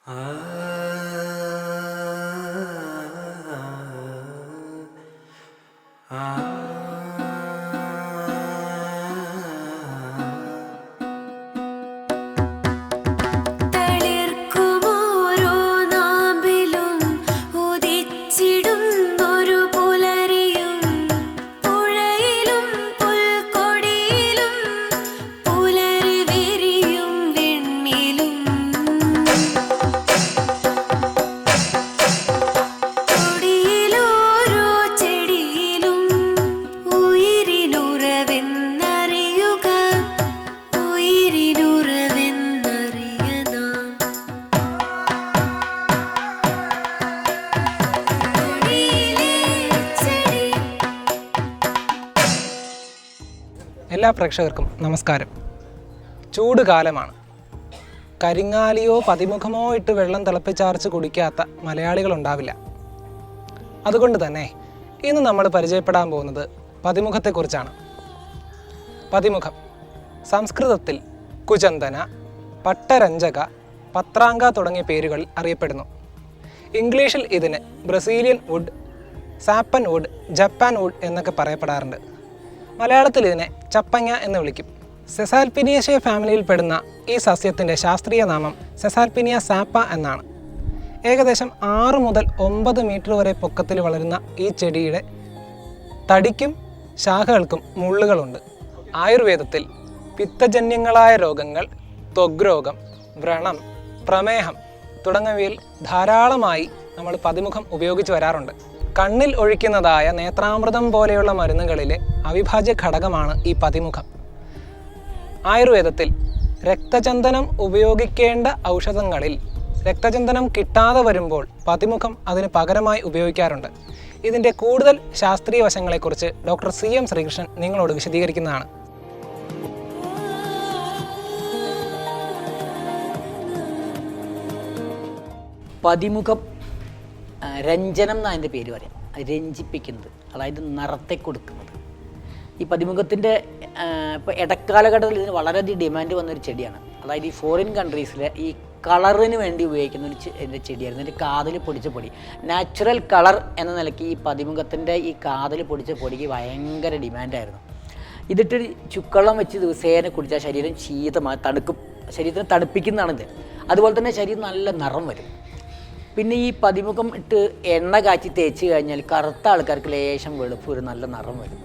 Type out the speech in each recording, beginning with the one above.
എല്ലാ പ്രേക്ഷകർക്കും നമസ്കാരം. ചൂട് കാലമാണ്. കരിങ്ങാലിയോ പതിമുഖമോ ഇട്ട് വെള്ളം തിളപ്പിച്ചാർച്ച് കുടിക്കാത്ത മലയാളികളുണ്ടാവില്ല. അതുകൊണ്ട് തന്നെ ഇന്ന് നമ്മൾ പരിചയപ്പെടാൻ പോകുന്നത് പതിമുഖത്തെക്കുറിച്ചാണ്. പതിമുഖം സംസ്കൃതത്തിൽ കുചന്തന, പട്ടരഞ്ജക, പത്രാങ്ക തുടങ്ങിയ പേരുകളിൽ അറിയപ്പെടുന്നു. ഇംഗ്ലീഷിൽ ഇതിന് Brazilian wood, sappan wood, Japan wood എന്നൊക്കെ പറയപ്പെടാറുണ്ട്. മലയാളത്തിൽ ഇതിനെ ചപ്പങ്ങ എന്ന് വിളിക്കും. സെസാൽപിനിയേഷ്യേ ഫാമിലിയിൽ പെടുന്ന ഈ സസ്യത്തിൻ്റെ ശാസ്ത്രീയ നാമം സെസാൽപിനിയ സാപ്പ എന്നാണ്. ഏകദേശം 6 മുതൽ 9 മീറ്റർ വരെ പൊക്കത്തിൽ വളരുന്ന ഈ ചെടിയുടെ തടിക്കും ശാഖകൾക്കും മുള്ളുകളുണ്ട്. ആയുർവേദത്തിൽ പിത്തജന്യങ്ങളായ രോഗങ്ങൾ, ത്വഗ്രോഗം, വ്രണം, പ്രമേഹം തുടങ്ങിയവയിൽ ധാരാളമായി നമ്മൾ പതിമുഖം ഉപയോഗിച്ച് വരാറുണ്ട്. കണ്ണിൽ ഒഴിക്കുന്നതായ നേത്രാമൃതം പോലെയുള്ള മരുന്നുകളിലെ അവിഭാജ്യ ഘടകമാണ് ഈ പതിമുഖം. ആയുർവേദത്തിൽ രക്തചന്ദനം ഉപയോഗിക്കേണ്ട ഔഷധങ്ങളിൽ രക്തചന്ദനം കിട്ടാതെ വരുമ്പോൾ പതിമുഖം അതിന് പകരമായി ഉപയോഗിക്കാറുണ്ട്. ഇതിൻ്റെ കൂടുതൽ ശാസ്ത്രീയ വശങ്ങളെക്കുറിച്ച് ഡോക്ടർ CM ശ്രീകൃഷ്ണൻ നിങ്ങളോട് വിശദീകരിക്കുന്നതാണ്. പതിമുഖം രഞ്ജനം എന്നാണ് അതിൻ്റെ പേര് പറയാം. രഞ്ജിപ്പിക്കുന്നത്, അതായത് നിറത്തെ കൊടുക്കുന്നത്. ഈ പതിമുഖത്തിൻ്റെ ഇപ്പോൾ ഇടക്കാലഘട്ടത്തിൽ ഇതിന് വളരെയധികം ഡിമാൻഡ് വന്നൊരു ചെടിയാണ്. അതായത് ഈ ഫോറിൻ കൺട്രീസിലെ ഈ കളറിന് വേണ്ടി ഉപയോഗിക്കുന്ന ഒരു ചെടിയായിരുന്നു. ഇതിൻ്റെ കാതിൽ പൊടിച്ച പൊടി, നാച്ചുറൽ കളർ എന്ന നിലയ്ക്ക് ഈ പതിമുഖത്തിൻ്റെ ഈ കാതിൽ പൊടിച്ച പൊടിക്ക് ഭയങ്കര ഡിമാൻഡായിരുന്നു. ഇതിട്ട് ചുക്കള്ളം വെച്ച് ദിവസേന കുടിച്ചാൽ ശരീരം ശീതമായി തണുക്കും, ശരീരത്തിന് തണുപ്പിക്കുന്നതാണിത്. അതുപോലെ തന്നെ ശരീരം നല്ല നിറം വരും. പിന്നെ ഈ പതിമുഖം ഇട്ട് എണ്ണ കാച്ചി തേച്ച് കഴിഞ്ഞാൽ കറുത്ത ആൾക്കാർക്ക് ലേശം വെളുപ്പ് ഒരു നല്ല നിറം വരും.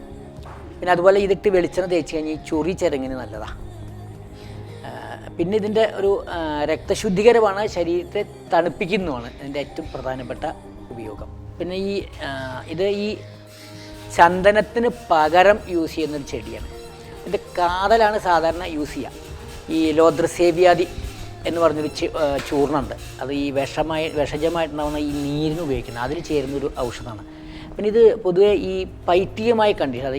പിന്നെ അതുപോലെ ഇതിട്ട് വെളിച്ചെണ്ണ തേച്ച് കഴിഞ്ഞാൽ ഈ ചൊറി ചിരങ്ങിന് നല്ലതാണ്. പിന്നെ ഇതിൻ്റെ ഒരു രക്തശുദ്ധീകരമാണ്, ശരീരത്തെ തണുപ്പിക്കുന്നതുമാണ് ഇതിൻ്റെ ഏറ്റവും പ്രധാനപ്പെട്ട ഉപയോഗം. പിന്നെ ഇത് ഈ ചന്ദനത്തിന് പകരം യൂസ് ചെയ്യുന്നൊരു ചെടിയാണ്. ഇതിൻ്റെ കാതലാണ് സാധാരണ യൂസ് ചെയ്യുക. ഈ ലോദ്രസേവ്യാദി എന്ന് പറഞ്ഞൊരു ചൂർണ്ണമുണ്ട്. അത് ഈ വിഷജമായിട്ടുണ്ടാകുന്ന ഈ നീരിന് ഉപയോഗിക്കുന്നത്, അതിൽ ചേരുന്നൊരു ഔഷധമാണ്. പിന്നെ ഇത് പൊതുവെ ഈ പൈത്തികമായ കണ്ടീഷൻ, അത്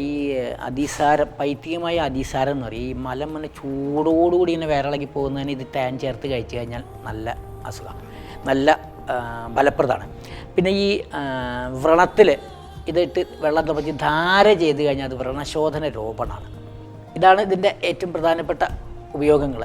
ഈ പൈത്തികമായ അതിസാരം എന്ന് പറയും. ഈ മലം പിന്നെ ചൂടോടുകൂടി ഇങ്ങനെ വിരളകി പോകുന്നതിന് ഇത് ടാൻ ചേർത്ത് കഴിച്ചു കഴിഞ്ഞാൽ നല്ല അസുഖമാണ്, നല്ല ഫലപ്രദമാണ്. പിന്നെ ഈ വ്രണത്തിൽ ഇതിട്ട് വെള്ളം തിളപ്പിച്ച് ധാര ചെയ്ത് കഴിഞ്ഞാൽ അത് വ്രണശോധന രോപണമാണ്. ഇതാണ് ഇതിൻ്റെ ഏറ്റവും പ്രധാനപ്പെട്ട ഉപയോഗങ്ങൾ.